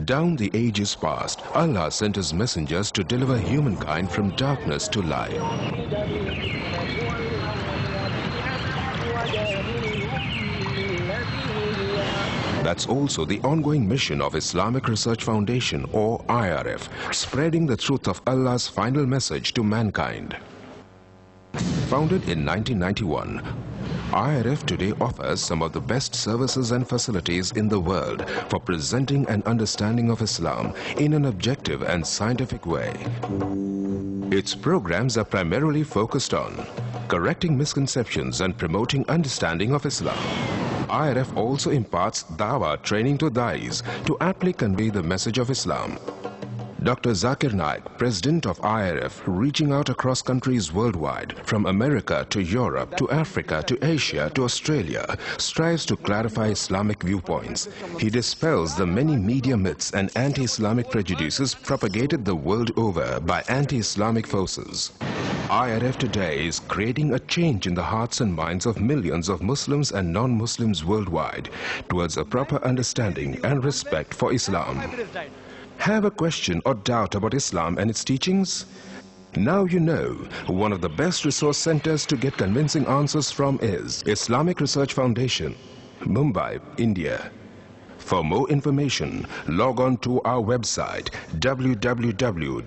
Down the ages past, Allah sent His messengers to deliver humankind from darkness to light. That's also the ongoing mission of Islamic Research Foundation, or IRF, spreading the truth of Allah's final message to mankind. Founded in 1991, IRF today offers some of the best services and facilities in the world for presenting an understanding of Islam in an objective and scientific way. Its programs are primarily focused on correcting misconceptions and promoting understanding of Islam. IRF also imparts Dawah training to Da'is to aptly convey the message of Islam. Dr. Zakir Naik, president of IRF, reaching out across countries worldwide, from America to Europe to Africa to Asia to Australia, strives to clarify Islamic viewpoints. He dispels the many media myths and anti-Islamic prejudices propagated the world over by anti-Islamic forces. IRF today is creating a change in the hearts and minds of millions of Muslims and non-Muslims worldwide towards a proper understanding and respect for Islam. Have a question or doubt about Islam and its teachings? Now you know. One of the best resource centers to get convincing answers from is Islamic Research Foundation, Mumbai, India. For more information, log on to our website www.irf.net.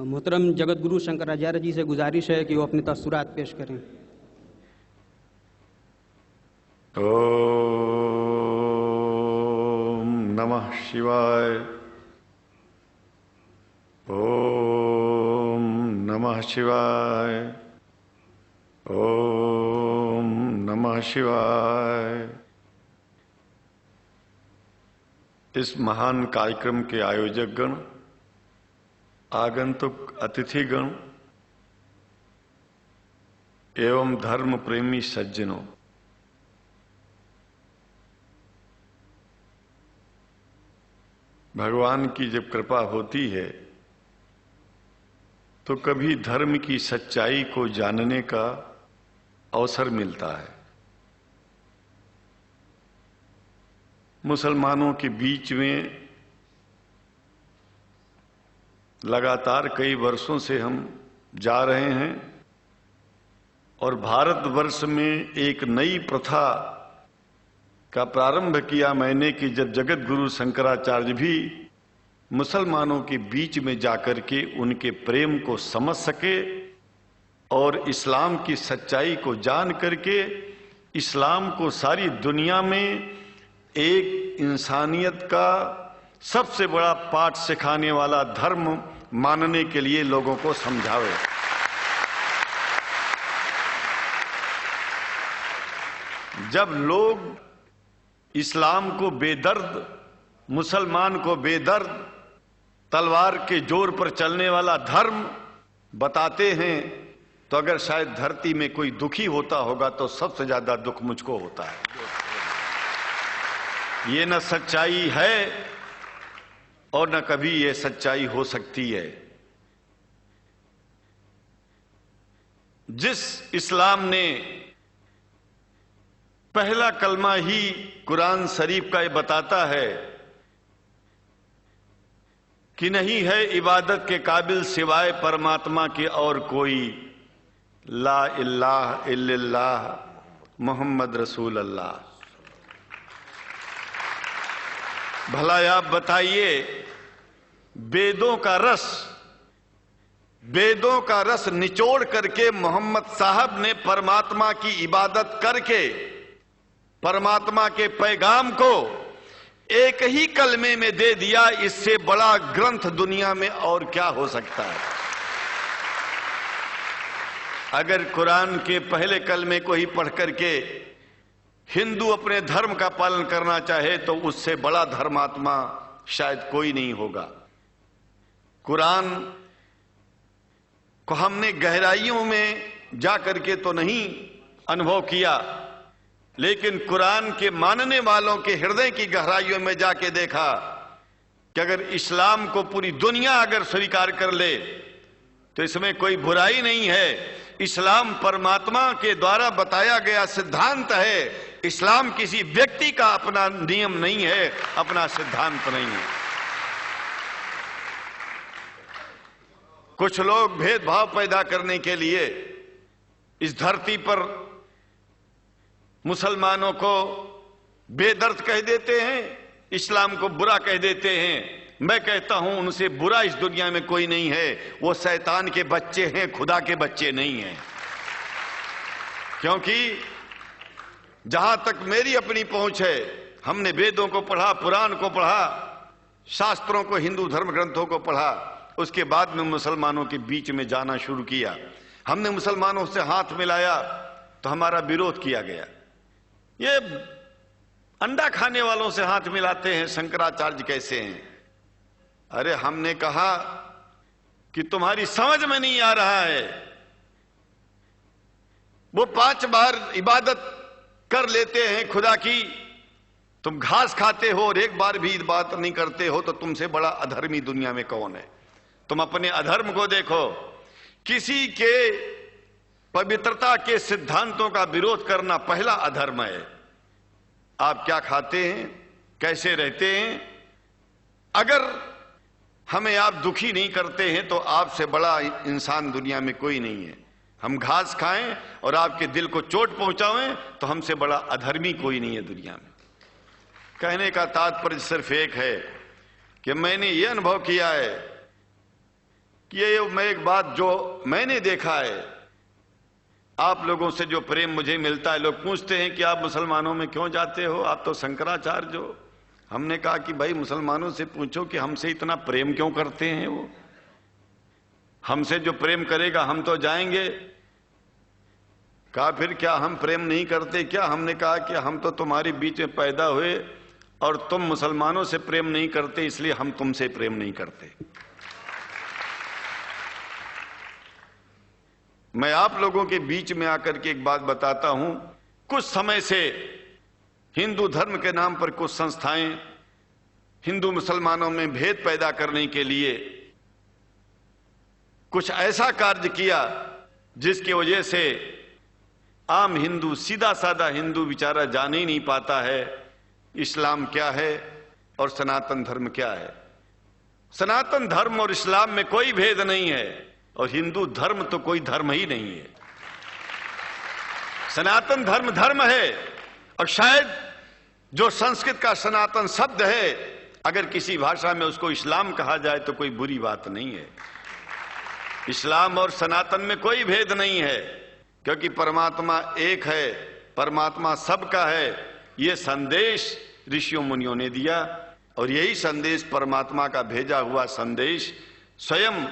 मोहतरम जगत गुरु शंकराचार्य जी से गुजारिश है कि वो अपनी तस्सुरात पेश करें। ओम नमः शिवाय। ओम नमः शिवाय। ओम नमः शिवाय। इस महान कार्यक्रम के आयोजक गण, आगंतुक अतिथिगण एवं धर्म प्रेमी सज्जनों, भगवान की जब कृपा होती है तो कभी धर्म की सच्चाई को जानने का अवसर मिलता है। मुसलमानों के बीच में लगातार कई वर्षों से हम जा रहे हैं और भारतवर्ष में एक नई प्रथा का प्रारंभ किया मैंने कि जब जगत गुरु शंकराचार्य भी मुसलमानों के बीच में जाकर के उनके प्रेम को समझ सके और इस्लाम की सच्चाई को जान करके इस्लाम को सारी दुनिया में एक इंसानियत का सबसे बड़ा पाठ सिखाने वाला धर्म मानने के लिए लोगों को समझावे। जब लोग इस्लाम को बेदर्द, मुसलमान को बेदर्द, तलवार के जोर पर चलने वाला धर्म बताते हैं तो अगर शायद धरती में कोई दुखी होता होगा तो सबसे ज्यादा दुख मुझको होता है। ये न सच्चाई है और न कभी ये सच्चाई हो सकती है। जिस इस्लाम ने पहला कलमा ही कुरान शरीफ का ये बताता है कि नहीं है इबादत के काबिल सिवाय परमात्मा के और कोई, ला इलाहा इल्लल्लाह मोहम्मद रसूल अल्लाह। भला आप बताइए, वेदों का रस निचोड़ करके मोहम्मद साहब ने परमात्मा की इबादत करके परमात्मा के पैगाम को एक ही कलमे में दे दिया। इससे बड़ा ग्रंथ दुनिया में और क्या हो सकता है? अगर कुरान के पहले कलमे को ही पढ़ करके हिंदू अपने धर्म का पालन करना चाहे तो उससे बड़ा धर्मात्मा शायद कोई नहीं होगा। कुरान को हमने गहराइयों में जा करके तो नहीं अनुभव किया, लेकिन कुरान के मानने वालों के हृदय की गहराइयों में जाके देखा कि अगर इस्लाम को पूरी दुनिया अगर स्वीकार कर ले तो इसमें कोई बुराई नहीं है। इस्लाम परमात्मा के द्वारा बताया गया सिद्धांत है। इस्लाम किसी व्यक्ति का अपना नियम नहीं है, अपना सिद्धांत नहीं है। कुछ लोग भेदभाव पैदा करने के लिए इस धरती पर मुसलमानों को बेदर्द कह देते हैं, इस्लाम को बुरा कह देते हैं। मैं कहता हूं उनसे बुरा इस दुनिया में कोई नहीं है। वो शैतान के बच्चे हैं, खुदा के बच्चे नहीं हैं। क्योंकि जहां तक मेरी अपनी पहुंच है, हमने वेदों को पढ़ा, पुराण को पढ़ा, शास्त्रों को, हिंदू धर्म ग्रंथों को पढ़ा। उसके बाद में मुसलमानों के बीच में जाना शुरू किया। हमने मुसलमानों से हाथ मिलाया तो हमारा विरोध किया गया। ये अंडा खाने वालों से हाथ मिलाते हैं, शंकराचार्य कैसे हैं? अरे हमने कहा कि तुम्हारी समझ में नहीं आ रहा है। वो 5 बार इबादत कर लेते हैं खुदा की, तुम घास खाते हो और एक बार भी इबादत नहीं करते हो, तो तुमसे बड़ा अधर्मी दुनिया में कौन है? तुम अपने अधर्म को देखो। किसी के पवित्रता के सिद्धांतों का विरोध करना पहला अधर्म है। आप क्या खाते हैं, कैसे रहते हैं, अगर हमें आप दुखी नहीं करते हैं तो आपसे बड़ा इंसान दुनिया में कोई नहीं है। हम घास खाएं और आपके दिल को चोट पहुंचाएं तो हमसे बड़ा अधर्मी कोई नहीं है दुनिया में। कहने का तात्पर्य सिर्फ एक है कि मैंने ये अनुभव किया है कि ये मैं एक बात जो मैंने देखा है, आप लोगों से जो प्रेम मुझे मिलता है, लोग पूछते हैं कि आप मुसलमानों में क्यों जाते हो, आप तो शंकराचार्य हो। हमने कहा कि भाई मुसलमानों से पूछो कि हमसे इतना प्रेम क्यों करते हैं। वो हमसे जो प्रेम करेगा हम तो जाएंगे। कहा फिर क्या हम प्रेम नहीं करते क्या? हमने कहा कि हम तो तुम्हारे बीच में पैदा हुए और तुम मुसलमानों से प्रेम नहीं करते, इसलिए हम तुमसे प्रेम नहीं करते। मैं आप लोगों के बीच में आकर के एक बात बताता हूं। कुछ समय से हिंदू धर्म के नाम पर कुछ संस्थाएं हिंदू मुसलमानों में भेद पैदा करने के लिए कुछ ऐसा कार्य किया जिसकी वजह से आम हिंदू, सीधा साधा हिंदू बेचारा जान ही नहीं पाता है इस्लाम क्या है और सनातन धर्म क्या है। सनातन धर्म और इस्लाम में कोई भेद नहीं है और हिंदू धर्म तो कोई धर्म ही नहीं है। सनातन धर्म धर्म है और शायद जो संस्कृत का सनातन शब्द है, अगर किसी भाषा में उसको इस्लाम कहा जाए तो कोई बुरी बात नहीं है। इस्लाम और सनातन में कोई भेद नहीं है, क्योंकि परमात्मा एक है, परमात्मा सबका है। यह संदेश ऋषियों मुनियों ने दिया और यही संदेश परमात्मा का भेजा हुआ संदेश स्वयं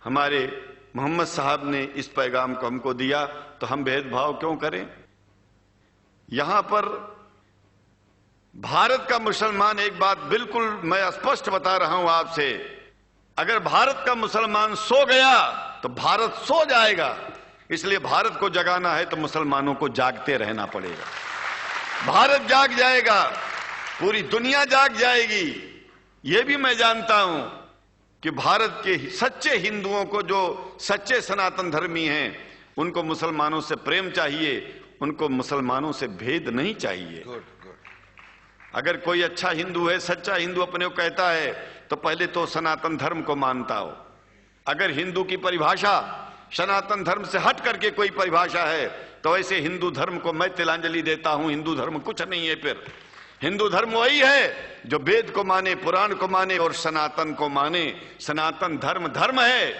हमारे मोहम्मद साहब ने इस पैगाम को हमको दिया। तो हम भेदभाव क्यों करें? यहां पर भारत का मुसलमान, एक बात बिल्कुल मैं स्पष्ट बता रहा हूं आपसे, अगर भारत का मुसलमान सो गया तो भारत सो जाएगा। इसलिए भारत को जगाना है तो मुसलमानों को जागते रहना पड़ेगा। भारत जाग जाएगा, पूरी दुनिया जाग जाएगी। यह भी मैं जानता हूं कि भारत के सच्चे हिंदुओं को, जो सच्चे सनातन धर्मी हैं, उनको मुसलमानों से प्रेम चाहिए, उनको मुसलमानों से भेद नहीं चाहिए। अगर कोई अच्छा हिंदू है, सच्चा हिंदू अपने को कहता है, तो पहले तो सनातन धर्म को मानता हो। अगर हिंदू की परिभाषा सनातन धर्म से हट करके कोई परिभाषा है, तो ऐसे हिंदू धर्म को मैं तिलांजलि देता हूं। हिंदू धर्म कुछ नहीं है। फिर हिंदू धर्म वही है जो वेद को माने, पुराण को माने और सनातन को माने। सनातन धर्म धर्म है,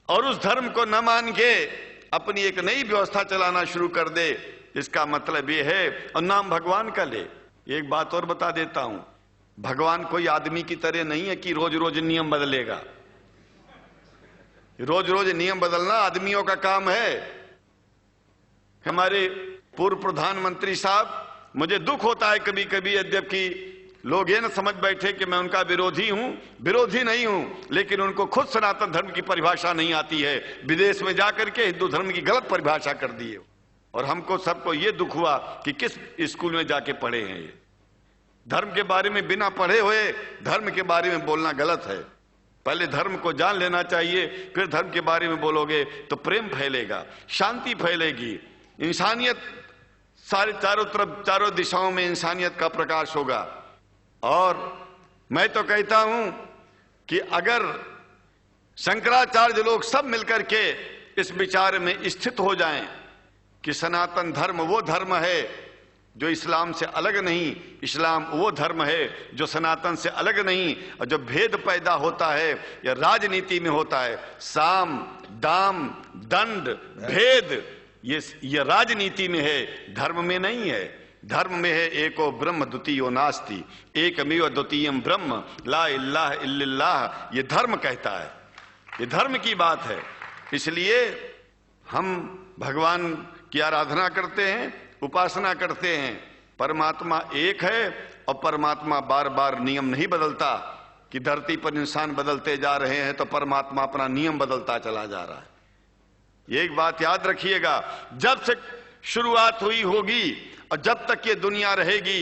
और उस धर्म को न मान के अपनी एक नई व्यवस्था चलाना शुरू कर दे, इसका मतलब यह है, और नाम भगवान का ले। एक बात और बता देता हूं, भगवान कोई आदमी की तरह नहीं है कि रोज रोज नियम बदलेगा। रोज रोज नियम बदलना आदमियों का काम है। हमारे पूर्व प्रधानमंत्री साहब, मुझे दुख होता है कभी कभी, यद्यपि लोग ये न समझ बैठे कि मैं उनका विरोधी हूं। विरोधी नहीं हूं, लेकिन उनको खुद सनातन धर्म की परिभाषा नहीं आती है। विदेश में जाकर के हिंदू धर्म की गलत परिभाषा कर दी है, और हमको सबको ये दुख हुआ कि किस स्कूल में जाके पढ़े हैं। ये धर्म के बारे में बिना पढ़े हुए धर्म के बारे में बोलना गलत है। पहले धर्म को जान लेना चाहिए, फिर धर्म के बारे में बोलोगे तो प्रेम फैलेगा, शांति फैलेगी, इंसानियत सारे चारों तरफ, चारों दिशाओं में इंसानियत का प्रकाश होगा। और मैं तो कहता हूं कि अगर शंकराचार्य लोग सब मिलकर के इस विचार में स्थित हो जाएं कि सनातन धर्म वो धर्म है जो इस्लाम से अलग नहीं, इस्लाम वो धर्म है जो सनातन से अलग नहीं, और जो भेद पैदा होता है या राजनीति में होता है, साम दाम दंड भेद, ये राजनीति में है, धर्म में नहीं है। धर्म में है एको ब्रह्म द्वितीयो नास्ति, एकमेव द्वितीयम ब्रह्म ला इलाहा इल्लल्लाह। ये धर्म कहता है, ये धर्म की बात है। इसलिए हम भगवान की आराधना करते हैं, उपासना करते हैं। परमात्मा एक है, और परमात्मा बार बार नियम नहीं बदलता कि धरती पर इंसान बदलते जा रहे हैं तो परमात्मा अपना नियम बदलता चला जा रहा है। ये एक बात याद रखिएगा, जब से शुरुआत हुई होगी और जब तक ये दुनिया रहेगी,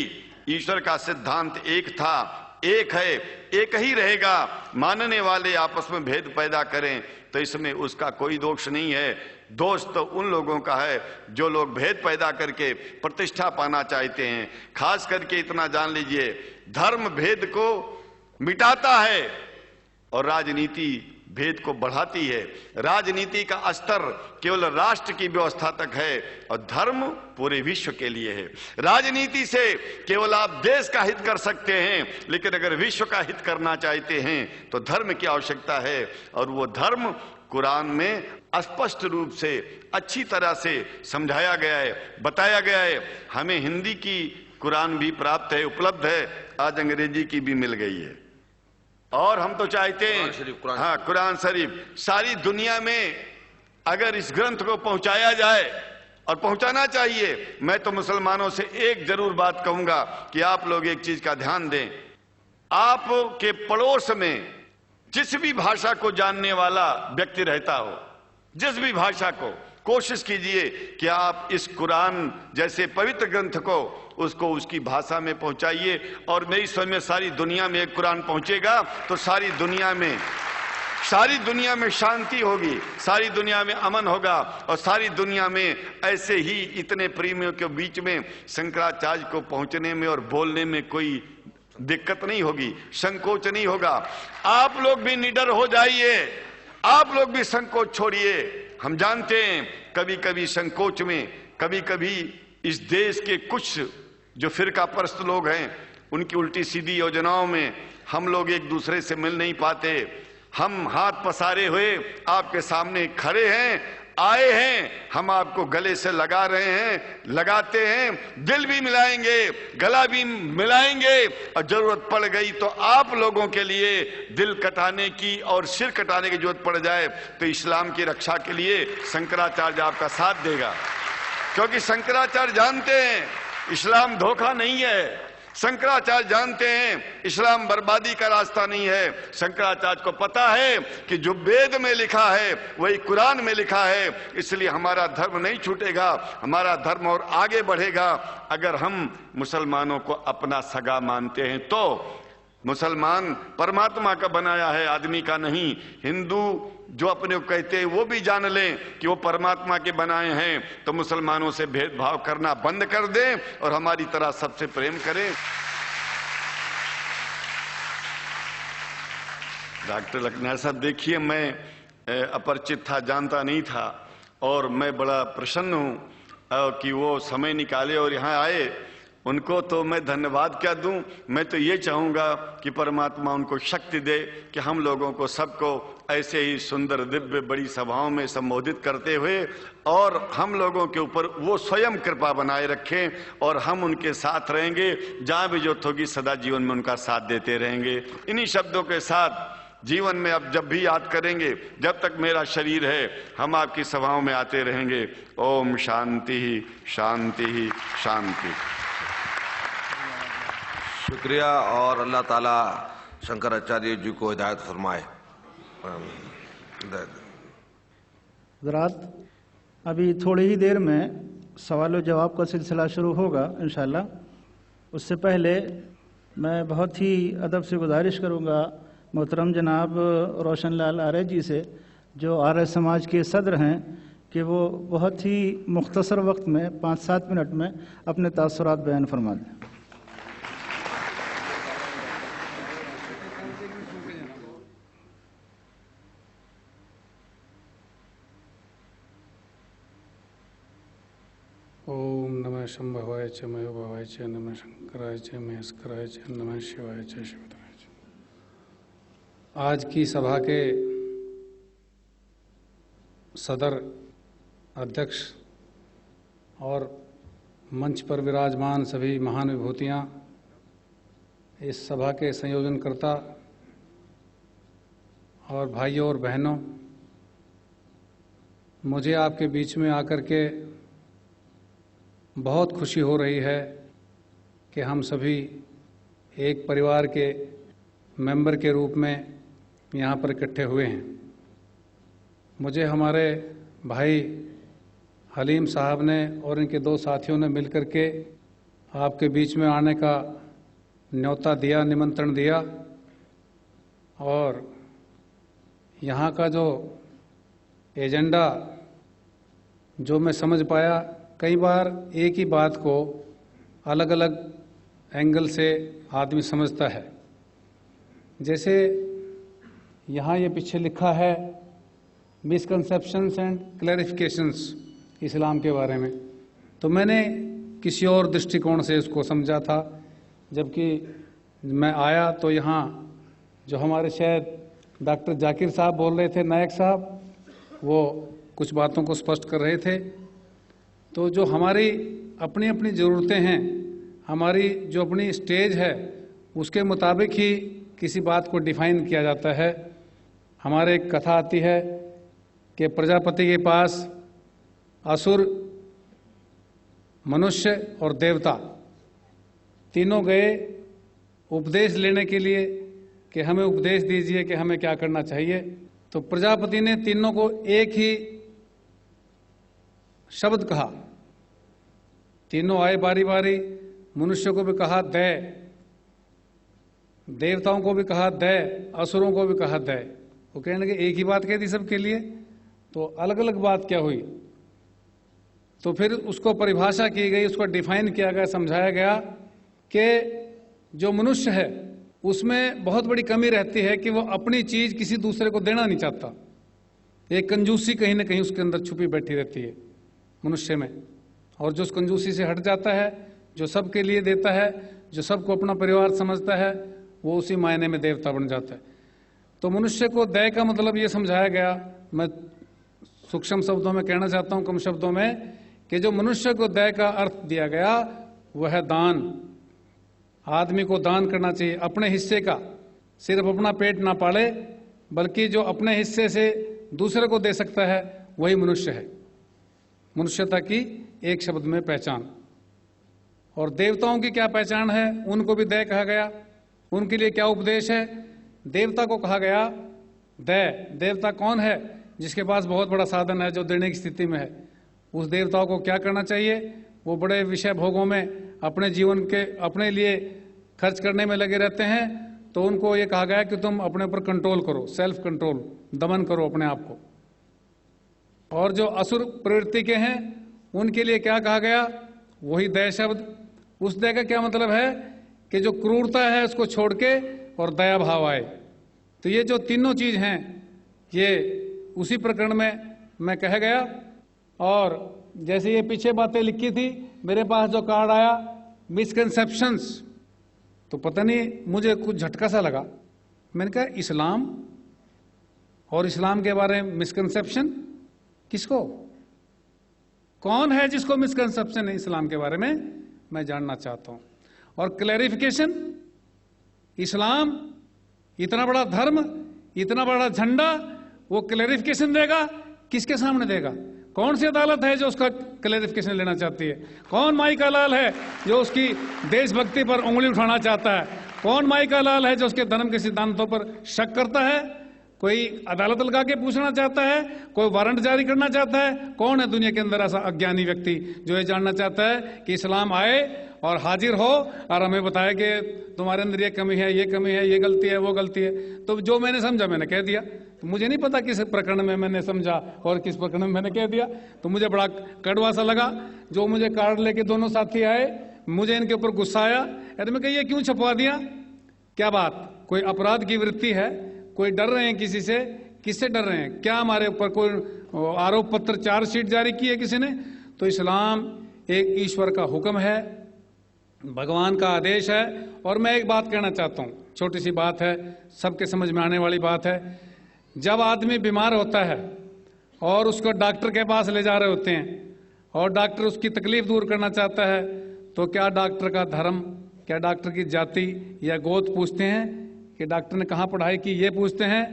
ईश्वर का सिद्धांत एक था, एक है, एक ही रहेगा। मानने वाले आपस में भेद पैदा करें तो इसमें उसका कोई दोष नहीं है। दोष तो उन लोगों का है जो लोग भेद पैदा करके प्रतिष्ठा पाना चाहते हैं। खास करके इतना जान लीजिए, धर्म भेद को मिटाता है और राजनीति भेद को बढ़ाती है। राजनीति का स्तर केवल राष्ट्र की व्यवस्था तक है, और धर्म पूरे विश्व के लिए है। राजनीति से केवल आप देश का हित कर सकते हैं, लेकिन अगर विश्व का हित करना चाहते हैं तो धर्म की आवश्यकता है। और वो धर्म कुरान में स्पष्ट रूप से अच्छी तरह से समझाया गया है, बताया गया है। हमें हिंदी की कुरान भी प्राप्त है, उपलब्ध है, आज अंग्रेजी की भी मिल गई है। और हम तो चाहते हैं, हाँ, कुरान शरीफ सारी दुनिया में अगर इस ग्रंथ को पहुंचाया जाए, और पहुंचाना चाहिए। मैं तो मुसलमानों से एक जरूर बात कहूंगा कि आप लोग एक चीज का ध्यान दें, आपके पड़ोस में जिस भी भाषा को जानने वाला व्यक्ति रहता हो, जिस भी भाषा को, कोशिश कीजिए कि आप इस कुरान जैसे पवित्र ग्रंथ को उसको उसकी भाषा में पहुंचाइए। और मेरी समझ में सारी दुनिया में एक कुरान पहुंचेगा तो सारी दुनिया में शांति होगी, सारी दुनिया में अमन होगा, और सारी दुनिया में ऐसे ही इतने प्रेमियों के बीच में शंकराचार्य को पहुंचने में और बोलने में कोई दिक्कत नहीं होगी, संकोच नहीं होगा। आप लोग भी निडर हो जाइए, आप लोग भी संकोच छोड़िए। हम जानते हैं कभी कभी संकोच में, कभी कभी इस देश के कुछ जो फिरका परस्त लोग हैं, उनकी उल्टी सीधी योजनाओं में हम लोग एक दूसरे से मिल नहीं पाते। हम हाथ पसारे हुए आपके सामने खड़े हैं, आए हैं, हम आपको गले से लगा रहे हैं, लगाते हैं, दिल भी मिलाएंगे, गला भी मिलाएंगे, और जरूरत पड़ गई तो आप लोगों के लिए दिल कटाने की और सिर कटाने की जरूरत पड़ जाए तो इस्लाम की रक्षा के लिए शंकराचार्य आपका साथ देगा। क्योंकि शंकराचार्य जानते हैं इस्लाम धोखा नहीं है, शंकराचार्य जानते हैं इस्लाम बर्बादी का रास्ता नहीं है। शंकराचार्य को पता है कि जो वेद में लिखा है वही कुरान में लिखा है, इसलिए हमारा धर्म नहीं छूटेगा, हमारा धर्म और आगे बढ़ेगा। अगर हम मुसलमानों को अपना सगा मानते हैं तो मुसलमान परमात्मा का बनाया है, आदमी का नहीं। हिंदू जो अपने को कहते हैं वो भी जान लें कि वो परमात्मा के बनाए हैं, तो मुसलमानों से भेदभाव करना बंद कर दें और हमारी तरह सबसे प्रेम करें। डॉक्टर लखनायत साहब, देखिए मैं अपरिचित था, जानता नहीं था, और मैं बड़ा प्रसन्न हूं कि वो समय निकाले और यहाँ आए। उनको तो मैं धन्यवाद क्या दूं, मैं तो ये चाहूंगा कि परमात्मा उनको शक्ति दे कि हम लोगों को सबको ऐसे ही सुंदर दिव्य बड़ी सभाओं में संबोधित करते हुए और हम लोगों के ऊपर वो स्वयं कृपा बनाए रखें और हम उनके साथ रहेंगे, जहां भी जरूरत होगी सदा जीवन में उनका साथ देते रहेंगे। इन्हीं शब्दों के साथ जीवन में अब जब भी याद करेंगे, जब तक मेरा शरीर है, हम आपकी सभाओं में आते रहेंगे। ओम शांति ही शांति ही शांति। शुक्रिया और अल्लाह ताला शंकराचार्य जी को हिदायत फरमाए। हज़रात, अभी थोड़ी ही देर में सवाल जवाब का सिलसिला शुरू होगा इंशाअल्लाह। उससे पहले मैं बहुत ही अदब से गुजारिश करूंगा मोहतरम जनाब रोशन लाल आर्य जी से, जो आर्य समाज के सदर हैं, कि वो बहुत ही मुख्तसर वक्त में 5-7 मिनट में अपने तासुरात बयान फरमा दें। ओम नमः शंभवाय च मयोभवाय च नमः शंकराय च महेश्वराय च नमः शिवाय च शिवतराय च। आज की सभा के सदर अध्यक्ष और मंच पर विराजमान सभी महान विभूतियाँ, इस सभा के संयोजनकर्ता और भाइयों और बहनों, मुझे आपके बीच में आकर के बहुत खुशी हो रही है कि हम सभी एक परिवार के मेंबर के रूप में यहाँ पर इकट्ठे हुए हैं। मुझे हमारे भाई हलीम साहब ने और इनके 2 साथियों ने मिलकर के आपके बीच में आने का न्योता दिया, निमंत्रण दिया, और यहाँ का जो एजेंडा जो मैं समझ पाया, कई बार एक ही बात को अलग अलग एंगल से आदमी समझता है। जैसे यहाँ ये पीछे लिखा है मिसकंसेप्शंस एंड क्लैरिफिकेशंस इस्लाम के बारे में, तो मैंने किसी और दृष्टिकोण से उसको समझा था। जबकि मैं आया तो यहाँ जो हमारे शायद डॉक्टर जाकिर साहब बोल रहे थे, नायक साहब, वो कुछ बातों को स्पष्ट कर रहे थे। तो जो हमारी अपनी अपनी ज़रूरतें हैं, हमारी जो अपनी स्टेज है, उसके मुताबिक ही किसी बात को डिफाइन किया जाता है। हमारे एक कथा आती है कि प्रजापति के पास असुर, मनुष्य और देवता तीनों गए उपदेश लेने के लिए कि हमें उपदेश दीजिए कि हमें क्या करना चाहिए। तो प्रजापति ने तीनों को एक ही शब्द कहा। तीनों आए बारी बारी, मनुष्य को भी कहा दय, देवताओं को भी कहा दय, असुरों को भी कहा दय। वो कहने लगे एक ही बात कह दी सबके लिए, तो अलग अलग बात क्या हुई? तो फिर उसको परिभाषा की गई, उसको डिफाइन किया गया, समझाया गया कि जो मनुष्य है उसमें बहुत बड़ी कमी रहती है कि वो अपनी चीज किसी दूसरे को देना नहीं चाहता। एक कंजूसी कहीं ना कहीं उसके अंदर छुपी बैठी रहती है मनुष्य में, और जो उस कंजूसी से हट जाता है, जो सबके लिए देता है, जो सबको अपना परिवार समझता है, वो उसी मायने में देवता बन जाता है। तो मनुष्य को दया का मतलब ये समझाया गया, मैं सूक्ष्म शब्दों में कहना चाहता हूं, कम शब्दों में, कि जो मनुष्य को दया का अर्थ दिया गया वह है दान। आदमी को दान करना चाहिए अपने हिस्से का, सिर्फ अपना पेट ना पाले, बल्कि जो अपने हिस्से से दूसरे को दे सकता है वही मनुष्य है। मनुष्यता की एक शब्द में पहचान। और देवताओं की क्या पहचान है, उनको भी दया कहा गया। उनके लिए क्या उपदेश है? देवता को कहा गया दया। देवता कौन है? जिसके पास बहुत बड़ा साधन है, जो देने की स्थिति में है। उस देवताओं को क्या करना चाहिए? वो बड़े विषय भोगों में अपने जीवन के अपने लिए खर्च करने में लगे रहते हैं, तो उनको ये कहा गया कि तुम अपने ऊपर कंट्रोल करो, सेल्फ कंट्रोल, दमन करो अपने आप को। और जो असुर प्रवृत्ति के हैं उनके लिए क्या कहा गया, वही दया शब्द। उस दया का क्या मतलब है कि जो क्रूरता है उसको छोड़ के और दया भाव आए। तो ये जो तीनों चीज हैं ये उसी प्रकरण में मैं कह गया। और जैसे ये पीछे बातें लिखी थी, मेरे पास जो कार्ड आया मिसकंसेप्शंस, तो पता नहीं मुझे कुछ झटका सा लगा। मैंने कहा इस्लाम और इस्लाम के बारे में मिसकंसेप्शन किसको, कौन है जिसको मिसकंसेप्शन है इस्लाम के बारे में, मैं जानना चाहता हूं। और क्लैरिफिकेशन, इस्लाम इतना बड़ा धर्म, इतना बड़ा झंडा, वो क्लैरिफिकेशन देगा किसके सामने देगा? कौन सी अदालत है जो उसका क्लैरिफिकेशन लेना चाहती है? कौन माई का लाल है जो उसकी देशभक्ति पर उंगली उठाना चाहता है? कौन माई का लाल है जो उसके धर्म के सिद्धांतों पर शक करता है? कोई अदालत लगा के पूछना चाहता है, कोई वारंट जारी करना चाहता है? कौन है दुनिया के अंदर ऐसा अज्ञानी व्यक्ति जो ये जानना चाहता है कि इस्लाम आए और हाजिर हो और हमें बताया कि तुम्हारे अंदर ये कमी है, ये कमी है, ये गलती है, वो गलती है? तो जो मैंने समझा मैंने कह दिया। तो मुझे नहीं पता किस प्रकरण में मैंने समझा और किस प्रकरण में मैंने कह दिया। तो मुझे बड़ा कड़वा सा लगा। जो मुझे कार्ड लेके दोनों साथी आए, मुझे इनके ऊपर गुस्सा आया। अरे मैं कहा ये क्यों छपवा दिया? क्या बात, कोई अपराध की वृत्ति है? कोई डर रहे हैं किसी से? किससे डर रहे हैं? क्या हमारे ऊपर कोई आरोप पत्र, चार्जशीट जारी की है किसी ने? तो इस्लाम एक ईश्वर का हुक्म है, भगवान का आदेश है। और मैं एक बात कहना चाहता हूं, छोटी सी बात है, सबके समझ में आने वाली बात है। जब आदमी बीमार होता है और उसको डॉक्टर के पास ले जा रहे होते हैं और डॉक्टर उसकी तकलीफ दूर करना चाहता है, तो क्या डॉक्टर का धर्म, क्या डॉक्टर की जाति या गोद पूछते हैं कि डॉक्टर ने कहाँ पढ़ाई की, ये पूछते हैं?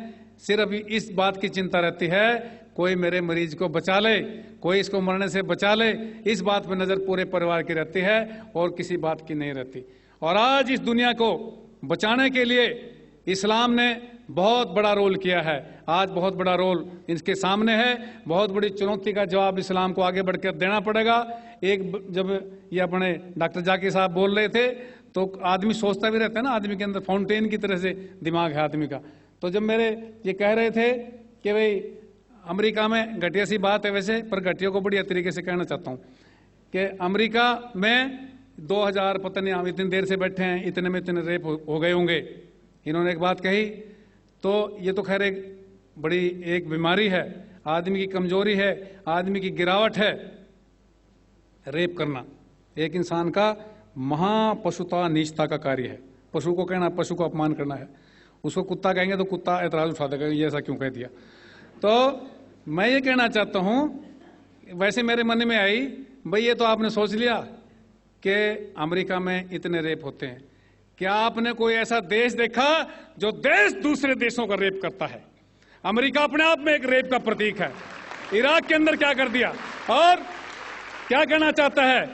सिर्फ इस बात की चिंता रहती है कोई मेरे मरीज को बचा ले, कोई इसको मरने से बचा ले। इस बात पर नजर पूरे परिवार की रहती है और किसी बात की नहीं रहती। और आज इस दुनिया को बचाने के लिए इस्लाम ने बहुत बड़ा रोल किया है। आज बहुत बड़ा रोल इसके सामने है। बहुत बड़ी चुनौती का जवाब इस्लाम को आगे बढ़कर देना पड़ेगा। एक जब ये अपने डॉक्टर जाकिर साहब बोल रहे थे तो आदमी सोचता भी रहता है ना, आदमी के अंदर फाउंटेन की तरह से दिमाग है आदमी का। तो जब मेरे ये कह रहे थे कि भाई अमेरिका में, घटिया सी बात है वैसे, पर घटिया को बढ़िया तरीके से कहना चाहता हूँ कि अमेरिका में 2000 पता नहीं, हम इतनी देर से बैठे हैं, इतने में इतने रेप हो गए होंगे। इन्होंने एक बात कही, तो ये तो खैर एक बड़ी एक बीमारी है, आदमी की कमजोरी है, आदमी की गिरावट है। रेप करना एक इंसान का महापशुता नीचता का कार्य है। पशु को कहना, पशु को अपमान करना है। उसको कुत्ता कहेंगे तो कुत्ता एतराज उठा देगा, ये ऐसा क्यों कह दिया। तो मैं ये कहना चाहता हूं, वैसे मेरे मन में आई, भाई ये तो आपने सोच लिया कि अमेरिका में इतने रेप होते हैं। क्या आपने कोई ऐसा देश देखा जो देश दूसरे देशों का रेप करता है? अमेरिका अपने आप में एक रेप का प्रतीक है। इराक के अंदर क्या कर दिया। और क्या कहना चाहता है,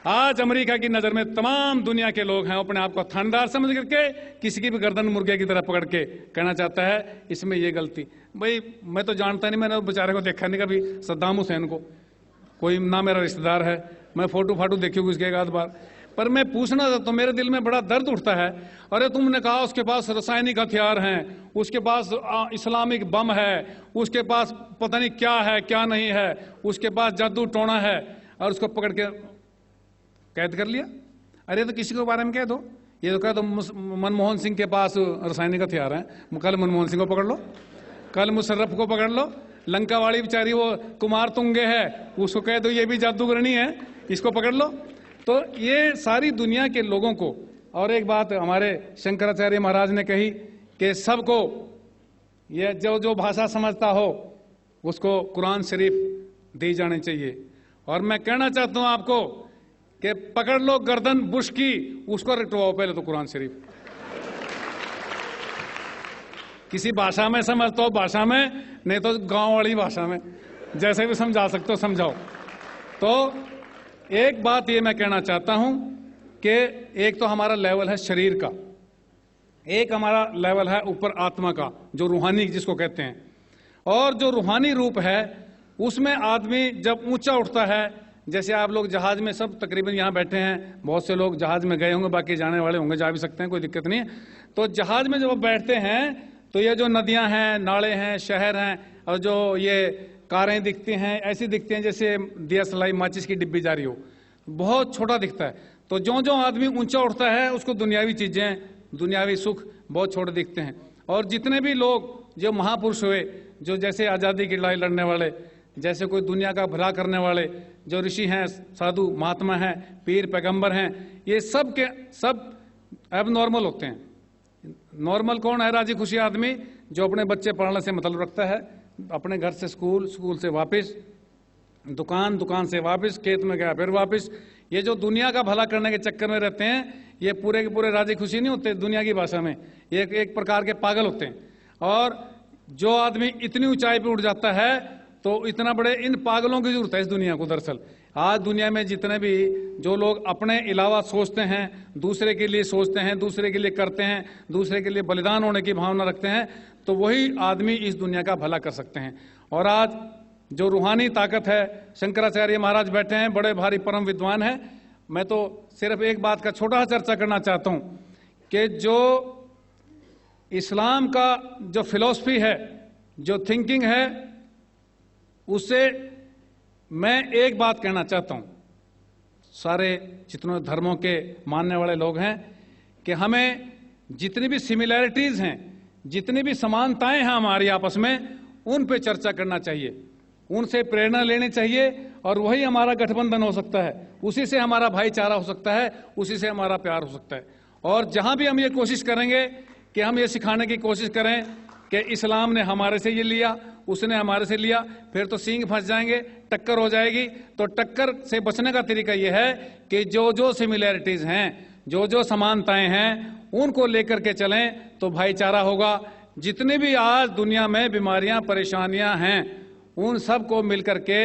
आज अमेरिका की नजर में तमाम दुनिया के लोग हैं, अपने आप को थानेदार समझ करके किसी की भी गर्दन मुर्गे की तरह पकड़ के कहना चाहता है इसमें ये गलती। भाई मैं तो जानता नहीं, मैंने बेचारे को देखा नहीं कभी, सद्दाम हुसैन को, कोई ना मेरा रिश्तेदार है, मैं फोटो फाटो देखी होगी उसके एक आध बार, पर मैं पूछना था तो मेरे दिल में बड़ा दर्द उठता है। अरे तुमने कहा उसके पास रासायनिक हथियार हैं, उसके पास इस्लामिक बम है, उसके पास पता नहीं क्या है क्या नहीं है, उसके पास जादू टोना है, और उसको पकड़ के कैद कर लिया। अरे तो किसी के बारे में कह दो, ये तो कह दो मनमोहन सिंह के पास रासायनिक हथियार हैं, कल मनमोहन सिंह को पकड़ लो, कल मुशर्रफ को पकड़ लो, लंका वाली बेचारी वो कुमार तुंगे है, उसको कह दो ये भी जादूगरनी है, इसको पकड़ लो। तो ये सारी दुनिया के लोगों को, और एक बात हमारे शंकराचार्य महाराज ने कही कि सबको ये जो भाषा समझता हो उसको कुरान शरीफ दी जानी चाहिए। और मैं कहना चाहता हूं आपको कि पकड़ लो गर्दन बुश की, उसको रटवाओ पहले तो कुरान शरीफ। किसी भाषा में समझता हो भाषा में, नहीं तो गांव वाली भाषा में, जैसे भी समझा सकते हो समझाओ। तो एक बात ये मैं कहना चाहता हूं कि एक तो हमारा लेवल है शरीर का, एक हमारा लेवल है ऊपर आत्मा का, जो रूहानी जिसको कहते हैं। और जो रूहानी रूप है उसमें आदमी जब ऊंचा उठता है, जैसे आप लोग जहाज में सब तकरीबन यहाँ बैठे हैं, बहुत से लोग जहाज में गए होंगे, बाकी जाने वाले होंगे, जा भी सकते हैं, कोई दिक्कत नहीं है। तो जहाज में जब आप बैठते हैं तो ये जो नदियां हैं, नाले हैं, शहर हैं, और जो ये कारें दिखती हैं, ऐसी दिखती हैं जैसे दिया सलाई माचिस की डिब्बी जा रही हो, बहुत छोटा दिखता है। तो जो आदमी ऊंचा उठता है उसको दुनियावी चीजें, दुनियावी सुख बहुत छोटे दिखते हैं। और जितने भी लोग जो महापुरुष हुए, जो जैसे आज़ादी की लड़ाई लड़ने वाले, जैसे कोई दुनिया का भला करने वाले, जो ऋषि हैं, साधु महात्मा हैं, पीर पैगंबर हैं, ये सब के सब अब नॉर्मल होते हैं। नॉर्मल कौन है? राजी खुशी आदमी जो अपने बच्चे पढ़ने से मतलब रखता है, अपने घर से स्कूल, स्कूल से वापस दुकान, दुकान से वापस खेत में गया, फिर वापस। ये जो दुनिया का भला करने के चक्कर में रहते हैं, ये पूरे के पूरे राजी खुशी नहीं होते दुनिया की भाषा में, ये एक प्रकार के पागल होते हैं। और जो आदमी इतनी ऊंचाई पे उठ जाता है तो इतना बड़े इन पागलों की जरूरत है इस दुनिया को। दरअसल आज दुनिया में जितने भी जो लोग अपने अलावा सोचते हैं, दूसरे के लिए सोचते हैं, दूसरे के लिए करते हैं, दूसरे के लिए बलिदान होने की भावना रखते हैं, तो वही आदमी इस दुनिया का भला कर सकते हैं। और आज जो रूहानी ताकत है, शंकराचार्य महाराज बैठे हैं, बड़े भारी परम विद्वान हैं। मैं तो सिर्फ एक बात का छोटा सा चर्चा करना चाहता हूं कि जो इस्लाम का जो फिलॉसफी है, जो थिंकिंग है, उससे मैं एक बात कहना चाहता हूं सारे जितने धर्मों के मानने वाले लोग हैं कि हमें जितनी भी सिमिलैरिटीज हैं, जितनी भी समानताएं हैं हमारी आपस में, उन पे चर्चा करना चाहिए, उनसे प्रेरणा लेनी चाहिए, और वही हमारा गठबंधन हो सकता है, उसी से हमारा भाईचारा हो सकता है, उसी से हमारा प्यार हो सकता है। और जहां भी हम ये कोशिश करेंगे कि हम ये सिखाने की कोशिश करें कि इस्लाम ने हमारे से ये लिया, उसने हमारे से लिया, फिर तो सींग फंस जाएंगे, टक्कर हो जाएगी। तो टक्कर से बचने का तरीका यह है कि जो सिमिलैरिटीज हैं, जो समानताएं हैं, उनको लेकर के चलें तो भाईचारा होगा। जितनी भी आज दुनिया में बीमारियां, परेशानियां हैं, उन सब को मिलकर के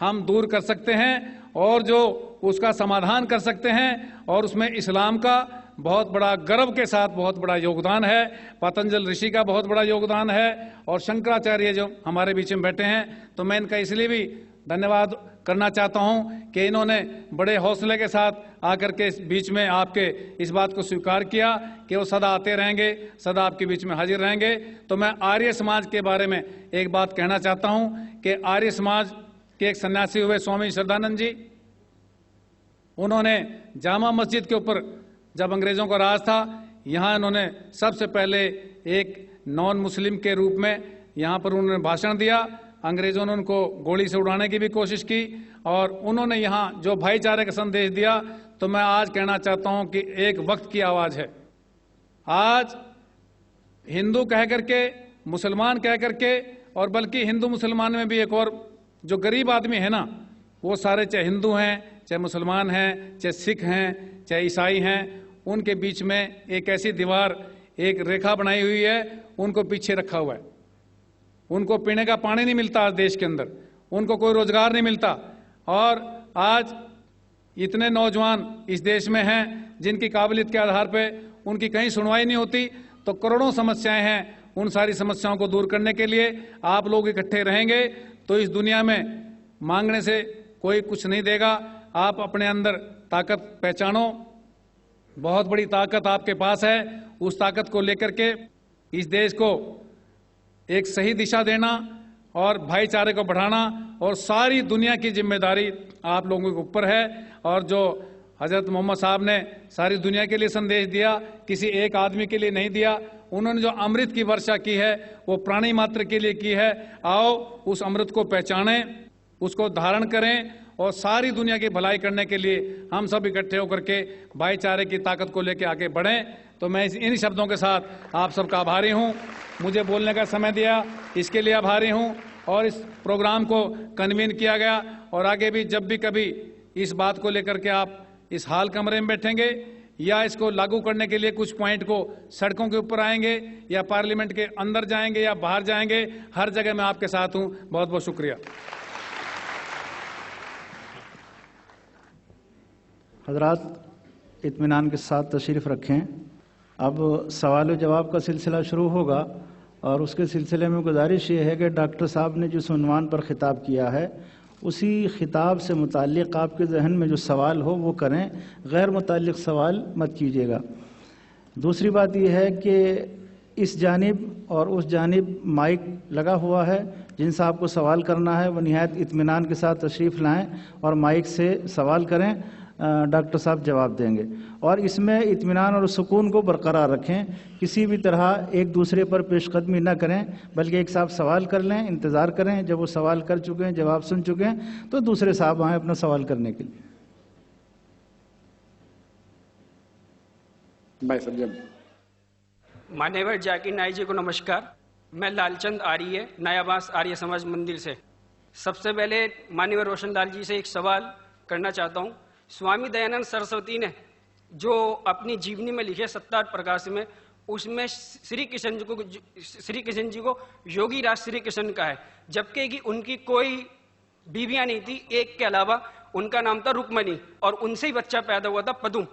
हम दूर कर सकते हैं और जो उसका समाधान कर सकते हैं। और उसमें इस्लाम का बहुत बड़ा गर्व के साथ बहुत बड़ा योगदान है, पतंजल ऋषि का बहुत बड़ा योगदान है, और शंकराचार्य जो हमारे बीच में बैठे हैं, तो मैं इनका इसलिए भी धन्यवाद करना चाहता हूं कि इन्होंने बड़े हौसले के साथ आकर के इस बीच में आपके इस बात को स्वीकार किया कि वो सदा आते रहेंगे, सदा आपके बीच में हाजिर रहेंगे। तो मैं आर्य समाज के बारे में एक बात कहना चाहता हूं कि आर्य समाज के एक सन्यासी हुए स्वामी श्रद्धानंद जी, उन्होंने जामा मस्जिद के ऊपर जब अंग्रेजों का राज था, यहाँ इन्होंने सबसे पहले एक नॉन मुस्लिम के रूप में यहाँ पर उन्होंने भाषण दिया। अंग्रेजों ने उनको गोली से उड़ाने की भी कोशिश की, और उन्होंने यहाँ जो भाईचारे का संदेश दिया। तो मैं आज कहना चाहता हूँ कि एक वक्त की आवाज़ है। आज हिंदू कह करके, मुसलमान कह करके, और बल्कि हिंदू मुसलमान में भी एक और जो गरीब आदमी है ना, वो सारे चाहे हिंदू हैं, चाहे मुसलमान हैं, चाहे सिख हैं, चाहे ईसाई हैं, उनके बीच में एक ऐसी दीवार, एक रेखा बनाई हुई है, उनको पीछे रखा हुआ है। उनको पीने का पानी नहीं मिलता आज देश के अंदर, उनको कोई रोजगार नहीं मिलता। और आज इतने नौजवान इस देश में हैं जिनकी काबिलियत के आधार पर उनकी कहीं सुनवाई नहीं होती। तो करोड़ों समस्याएं हैं, उन सारी समस्याओं को दूर करने के लिए आप लोग इकट्ठे रहेंगे तो इस दुनिया में मांगने से कोई कुछ नहीं देगा। आप अपने अंदर ताकत पहचानो, बहुत बड़ी ताकत आपके पास है। उस ताकत को लेकर के इस देश को एक सही दिशा देना और भाईचारे को बढ़ाना, और सारी दुनिया की जिम्मेदारी आप लोगों के ऊपर है। और जो हजरत मोहम्मद साहब ने सारी दुनिया के लिए संदेश दिया, किसी एक आदमी के लिए नहीं दिया। उन्होंने जो अमृत की वर्षा की है वो प्राणी मात्र के लिए की है। आओ उस अमृत को पहचानें, उसको धारण करें, और सारी दुनिया की भलाई करने के लिए हम सब इकट्ठे होकर के भाईचारे की ताकत को लेकर आगे बढ़ें। तो मैं इन शब्दों के साथ आप सबका आभारी हूं, मुझे बोलने का समय दिया इसके लिए आभारी हूं, और इस प्रोग्राम को कन्वीन किया गया। और आगे भी जब भी कभी इस बात को लेकर के आप इस हाल कमरे में बैठेंगे या इसको लागू करने के लिए कुछ पॉइंट को सड़कों के ऊपर आएंगे या पार्लियामेंट के अंदर जाएंगे या बाहर जाएंगे, हर जगह मैं आपके साथ हूं। बहुत बहुत शुक्रिया। हजरात इत्मीनान के साथ तशरीफ़ रखें। अब सवाल जवाब का सिलसिला शुरू होगा, और उसके सिलसिले में गुजारिश ये है कि डॉक्टर साहब ने जिस उन्वान पर ख़िताब किया है उसी खिताब से मुताल्लिक़ आपके जहन में जो सवाल हो वो करें, गैर मुताल्लिक़ सवाल मत कीजिएगा। दूसरी बात यह है कि इस जानिब और उस जानिब माइक लगा हुआ है, जिनसे आपको सवाल करना है वो निहायत इत्मीनान के साथ तशरीफ़ लाएं और माइक से सवाल करें, डॉक्टर साहब जवाब देंगे। और इसमें इत्मीनान और सुकून को बरकरार रखें, किसी भी तरह एक दूसरे पर पेशकदमी न करें, बल्कि एक साहब सवाल कर लें, इंतज़ार करें, जब वो सवाल कर चुके हैं, जवाब सुन चुके हैं, तो दूसरे साहब आएँ अपना सवाल करने के लिए। भाई साहब, मान्यवर जाकिर नाइक जी को नमस्कार। मैं लालचंद आर्य, नयाबास आर्य समाज मंदिर से। सबसे पहले मान्यवर रोशनलाल जी से एक सवाल करना चाहता हूँ। स्वामी दयानंद सरस्वती ने जो अपनी जीवनी में लिखे 7 प्रकाश में, उसमें श्री कृष्ण जी को योगी राज श्री कृष्ण का है, जबकि कि उनकी कोई बीवियां नहीं थी, एक के अलावा उनका नाम था रुक्मणी और उनसे ही बच्चा पैदा हुआ था पदुम।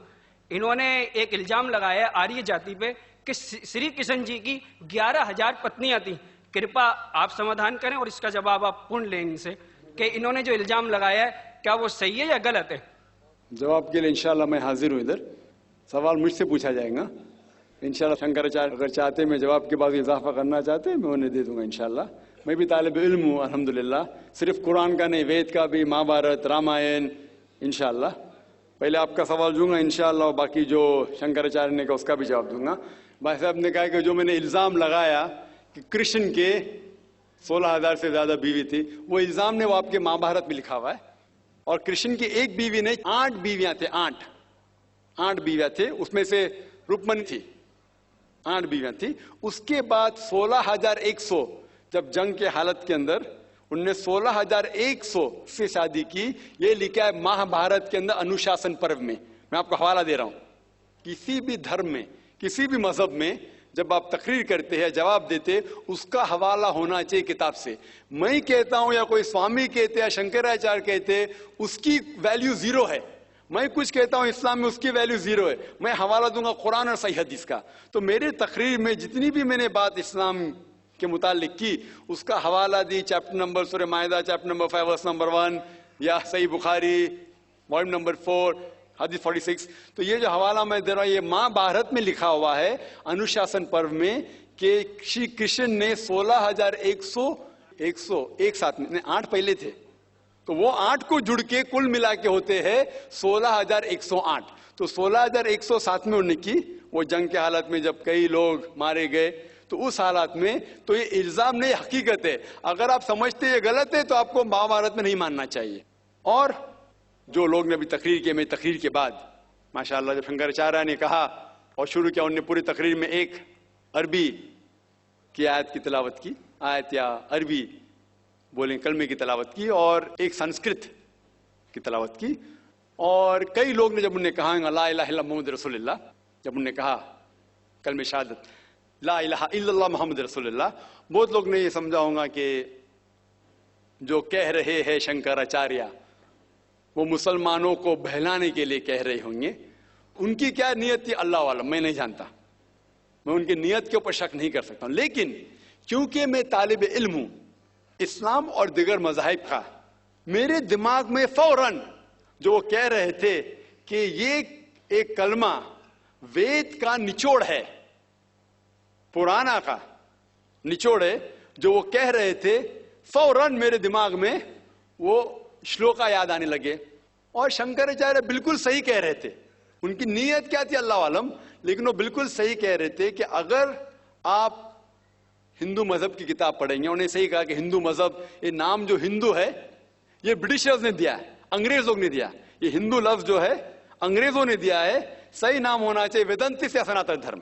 इन्होंने एक इल्जाम लगाया आर्य जाति पे कि श्री कृष्ण जी की 11,000 पत्नियां थी। कृपया आप समाधान करें और इसका जवाब आप पूर्ण लें इनसे कि इन्होंने जो इल्जाम लगाया है क्या वो सही है या गलत है। जवाब के लिए इंशाल्लाह मैं हाजिर हूँ। इधर सवाल मुझसे पूछा जाएगा इंशाल्लाह। शंकराचार्य अगर चाहते मैं जवाब के बाद इजाफा करना चाहते हैं मैं उन्हें दे दूंगा इंशाल्लाह। मैं भी तालिब इल्म हूँ अल्हम्दुलिल्लाह, सिर्फ कुरान का नहीं, वेद का भी, महाभारत, रामायण इंशाल्लाह। पहले आपका सवाल दूंगा इंशाल्लाह, बाकी जो शंकराचार्य ने कहा उसका भी जवाब दूंगा। भाई साहब ने कहा कि जो मैंने इल्ज़ाम लगाया कि कृष्ण के 16,000 से ज़्यादा बीवी थी, वो इल्ज़ाम ने वो आपके महाभारत में लिखा हुआ है। और कृष्ण की एक बीवी नहीं, 8 बीवियां थे, 8 बीवियां थे, उसमें से रुक्मणी थी, 8 बीवियां थी। उसके बाद 16,100 जब जंग के हालत के अंदर उनने 16,100 से शादी की। ये लिखा है महाभारत के अंदर अनुशासन पर्व में। मैं आपको हवाला दे रहा हूं। किसी भी धर्म में, किसी भी मजहब में जब आप तकरीर करते हैं, जवाब देते, उसका हवाला होना चाहिए किताब से। मैं कहता हूं या कोई स्वामी कहते या शंकराचार्य कहते, उसकी वैल्यू 0 है। मैं कुछ कहता हूं इस्लाम में, उसकी वैल्यू 0 है। मैं हवाला दूंगा कुरान और सही हदीस का। तो मेरे तकरीर में जितनी भी मैंने बात इस्लाम के मुतालिक की, उसका हवाला दी, चैप्टर नंबर सूरह माइदा चैप्टर नंबर 5 वर्स नंबर 1, या सही बुखारी वॉल्यूम नंबर 4 हदीस 46। तो ये जो हवाला मैं दे रहा हूं, ये महाभारत में लिखा हुआ है अनुशासन पर्व में कि श्री कृष्ण ने 16,100 एक साथ में, 8 पहले थे, तो वो 8 को जुड़ के कुल मिला के होते हैं 16,108। तो 16,100 साथ में उन्होंने की, वो जंग के हालत में जब कई लोग मारे गए, तो उस हालात में तो ये इल्जाम नहीं, हकीकत है। अगर आप समझते ये गलत है तो आपको महाभारत में नहीं मानना चाहिए। और जो लोग ने अभी तकरीर किए, मैं तकरीर के बाद माशाअल्लाह जब शंकराचार्य ने कहा और शुरू किया, उन्होंने पूरी तकरीर में एक अरबी की आयत की तिलावत की, आयत या अरबी बोलें कलमे की तिलावत की, और एक संस्कृत की तिलावत की। और कई लोग ने जब उन्होंने कहा ला इलाहा इल्लल्लाह मुहम्मद रसूलुल्लाह, जब उन्होंने कहा कलमे शहादत ला इलाहा इल्लल्लाह मुहम्मद रसूलुल्लाह, बहुत लोग ने ये समझा होगा कि जो कह रहे हैं शंकराचार्य वो मुसलमानों को बहलाने के लिए कह रहे होंगे। उनकी क्या नियत थी अल्लाह वालम, मैं नहीं जानता, मैं उनकी नियत के ऊपर शक नहीं कर सकता हूं। लेकिन क्योंकि मैं तालिब इल्म हूं इस्लाम और दिगर मज़ाहिब का, मेरे दिमाग में फौरन जो वो कह रहे थे कि ये एक कलमा वेद का निचोड़ है, पुराना का निचोड़ है, जो वो कह रहे थे, फौरन मेरे दिमाग में वो श्लोका याद आने लगे। और शंकराचार्य बिल्कुल सही कह रहे थे। उनकी नीयत क्या थी अल्लाह आलम, लेकिन वो बिल्कुल सही कह रहे थे कि अगर आप हिंदू मजहब की किताब पढ़ेंगे, उन्हें सही कहा कि हिंदू मजहब, ये नाम जो हिंदू है ये ब्रिटिशर्स ने दिया है, अंग्रेजों ने दिया। ये हिंदू लफ्ज जो है अंग्रेजों ने दिया है, सही नाम होना चाहिए वेदांती से सनातन धर्म।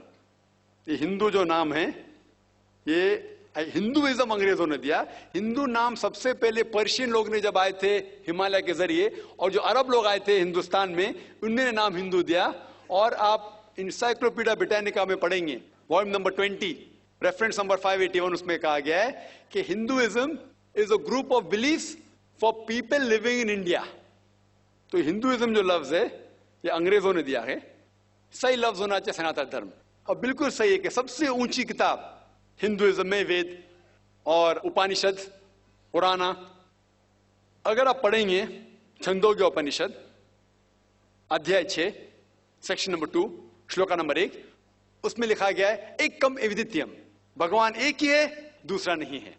ये हिंदू जो नाम है ये हिंदुइज्म अंग्रेजों ने दिया। हिंदू नाम सबसे पहले पर्शियन लोग ने जब आए थे हिमालय के जरिए, और जो अरब लोग आए थे हिंदुस्तान में, उन्होंने नाम हिंदू दिया। और आप इंसाइक्लोपीडिया ब्रिटानिका में पढ़ेंगे वॉल्यूम नंबर 20 रेफरेंस नंबर 581, उसमें कहा गया है कि Hinduism is a group of beliefs for people living in India. तो हिंदुइज्म जो लफ्ज है ये अंग्रेजों ने दिया है, सही लफ्ज होना चाहिए सनातन धर्म। और बिल्कुल सही है कि सबसे ऊंची किताब हिंदुइज्म में वेद और उपनिषद पुराना, अगर आप पढ़ेंगे छंदोग्य उपनिषद अध्याय 6 सेक्शन नंबर 2 श्लोका नंबर 1, उसमें लिखा गया है एकम एविदित्यम, भगवान एक ही है, दूसरा नहीं है।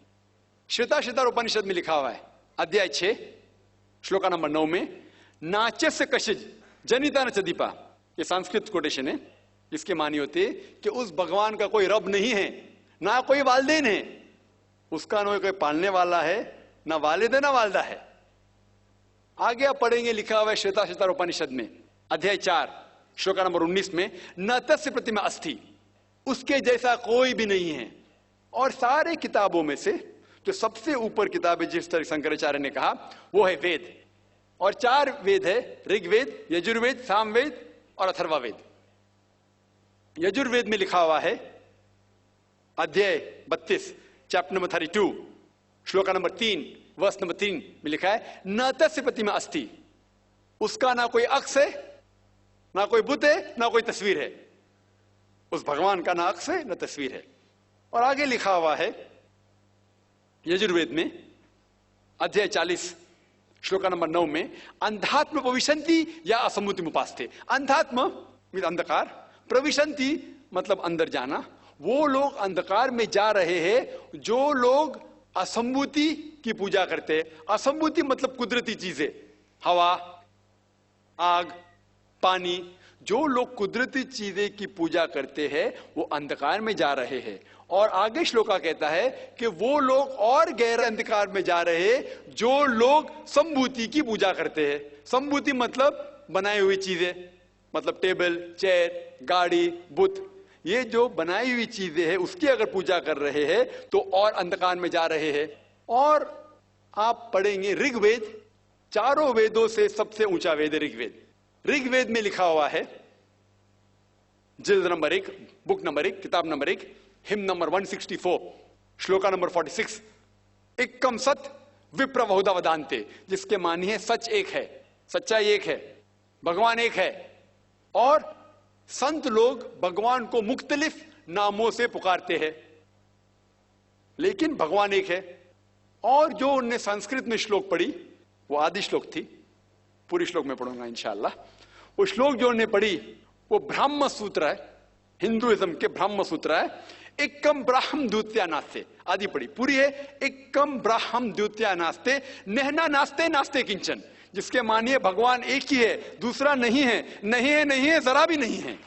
श्वेताश्वेतार उपनिषद में लिखा हुआ है अध्याय 6 श्लोका नंबर 9 में, नाचस्य कशिज जनिता न चदीपा, ये संस्कृत कोटेशन है, इसके मानी होते कि उस भगवान का कोई रब नहीं है, ना कोई वालदेन है, उसका ना कोई पालने वाला है, ना वालिद है ना वालदा है। आगे आप पढ़ेंगे लिखा हुआ है श्वेताश्वेतार उपनिषद में अध्याय 4 श्लोका नंबर 19 में, न तस्य प्रतिमा अस्ति, उसके जैसा कोई भी नहीं है। और सारे किताबों में से जो सबसे ऊपर किताब है, जिस तरह शंकराचार्य ने कहा, वो है वेद। और 4 वेद है, ऋग्वेद, यजुर्वेद, सामवेद और अथर्ववेद। यजुर्वेद में लिखा हुआ है अध्याय 32 चैप्टर नंबर 32 श्लोका नंबर 3 वर्स नंबर 3 में लिखा है, न तस्य प्रतिमा अस्ति, उसका ना कोई अक्ष है, ना कोई बुत है, ना कोई तस्वीर है। उस भगवान का ना अक्ष है, ना तस्वीर है। और आगे लिखा हुआ है यजुर्वेद में अध्याय 40 श्लोका नंबर 9 में, अंधात्म प्रविशंति या असम्मुति उपास्ते। अंधात्म अंधकार, प्रविशंति मतलब अंदर जाना। वो लोग अंधकार में जा रहे हैं जो लोग असंभूति की पूजा करते हैं। असंभूति मतलब कुदरती चीजें, हवा, आग, पानी। जो लोग कुदरती चीजें की पूजा करते हैं वो अंधकार में जा रहे हैं। और आगे श्लोका कहता है कि वो लोग और गहरे अंधकार में जा रहे हैं जो लोग संभूति की पूजा करते हैं। संभूति मतलब बनाई हुई चीजें, मतलब टेबल, चेयर, गाड़ी, बुत, ये जो बनाई हुई चीजें हैं उसकी अगर पूजा कर रहे हैं तो और अंधकार में जा रहे हैं। और आप पढ़ेंगे ऋग्वेद, चारों वेदों से सबसे ऊंचा वेद है ऋग्वेद। ऋग्वेद में लिखा हुआ है जिल्द नंबर 1, बुक नंबर 1, किताब number 1, him number 164 shloka number 46, एकम सत विप्र बहुधा वदान्ते, जिसके मानी है सच एक है, सच्चाई एक है, भगवान एक है। और संत लोग भगवान को मुख्तलिफ नामों से पुकारते हैं, लेकिन भगवान एक है। और जो उनने संस्कृत में श्लोक पढ़ी वो आदि श्लोक थी, पूरी श्लोक में पढ़ूंगा इंशाअल्लाह। वो श्लोक जो उन्हें पढ़ी वो ब्रह्म सूत्र है, हिंदुइज्म के ब्रह्म सूत्र है। एकम ब्राह्म द्वितीया नास्ते, आदि पढ़ी, पूरी है। एकम ब्राह्म द्वितीया नास्ते, नहना नास्ते नास्ते किंचन, जिसके मानिए भगवान एक ही है, दूसरा नहीं है, नहीं है, नहीं है, जरा भी नहीं है।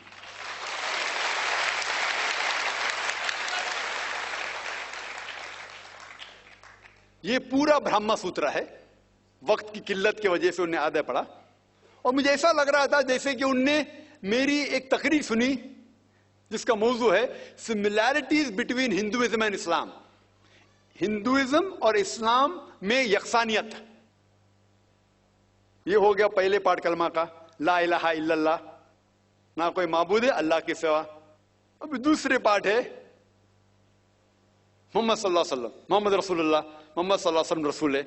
ये पूरा ब्रह्म सूत्र है। वक्त की किल्लत की वजह से उन्हें आधा पढ़ा और मुझे ऐसा लग रहा था जैसे कि उनने मेरी एक तकरीर सुनी जिसका मौजू है similarities between Hinduism and Islam, Hinduism और इस्लाम में यकसानियत। ये हो गया पहले पाठ कलमा का, ला इलाहा इल्लल्लाह, ना कोई माबूद है अल्लाह के सिवा। अब दूसरे पाठ है मोहम्मद सल्लल्लाहु अलैहि वसल्लम, मोहम्मद रसूलुल्लाह, मोहम्मद सल्लल्लाहु अलैहि वसल्लम रसूल है।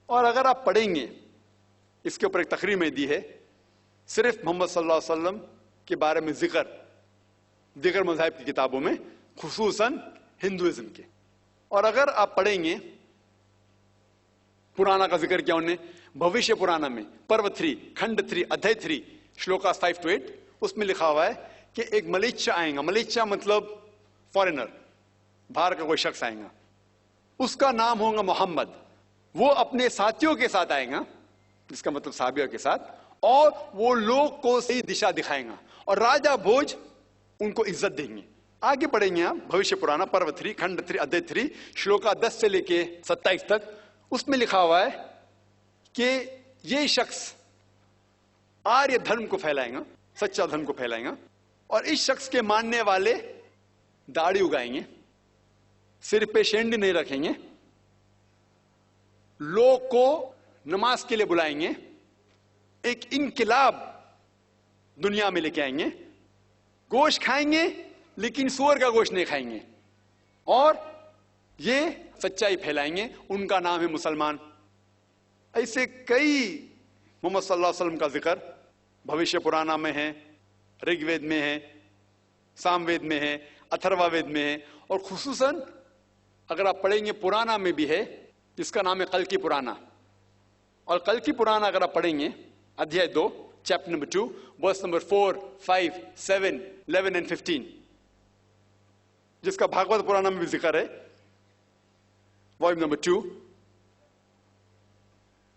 और अगर आप पढ़ेंगे, इसके ऊपर एक तकरीर में दी है सिर्फ मोहम्मद सल्लल्लाहु अलैहि वसल्लम के बारे में जिक्र दीगर मज़ाहिब की किताबों में, खुसूसन हिंदुइज्म के। और अगर आप पढ़ेंगे पुराना का जिक्र किया उन्होंने, भविष्य पुराना में पर्व 3 खंड 3 अध्याय 3 श्लोका 5 to 8, उसमें लिखा हुआ है कि एक मलेच्छा आएगा, मलेच्छा मतलब फॉरेनर, बाहर का कोई शख्स आएगा, उसका नाम होगा मोहम्मद। वो अपने साथियों के साथ आएगा, जिसका मतलब साहबियों के साथ, और वो लोग को सही दिशा दिखाएगा और राजा भोज उनको इज्जत देंगे। आगे पढ़ेंगे आप भविष्य पुराना पर्व 3 खंड 3 अध्याय 3 श्लोका 10 से लेके 27 तक। उसमें लिखा हुआ है कि ये शख्स आर्य धर्म को फैलाएगा, सच्चा धर्म को फैलाएगा, और इस शख्स के मानने वाले दाढ़ी उगाएंगे, सिर पे शेंडी नहीं रखेंगे, लोग को नमाज के लिए बुलाएंगे, एक इनकिलाब दुनिया में लेके आएंगे, गोश्त खाएंगे लेकिन सुअर का गोश्त नहीं खाएंगे, और ये सच्चाई फैलाएंगे, उनका नाम है मुसलमान। ऐसे कई मोहम्मद सल्लल्लाहु अलैहि वसल्लम का जिक्र भविष्य पुराना में है, ऋग्वेद में है, सामवेद में है, अथर्ववेद में है, और खुसूसन अगर आप पढ़ेंगे पुराना में भी है, जिसका नाम है कल्कि पुराना। और कल की पुराण अगर आप पढ़ेंगे अध्याय 2 chapter number 2 verse number 4, 5, 7, 11 and 15, जिसका भागवत पुराण में भी जिक्र है, volume number 2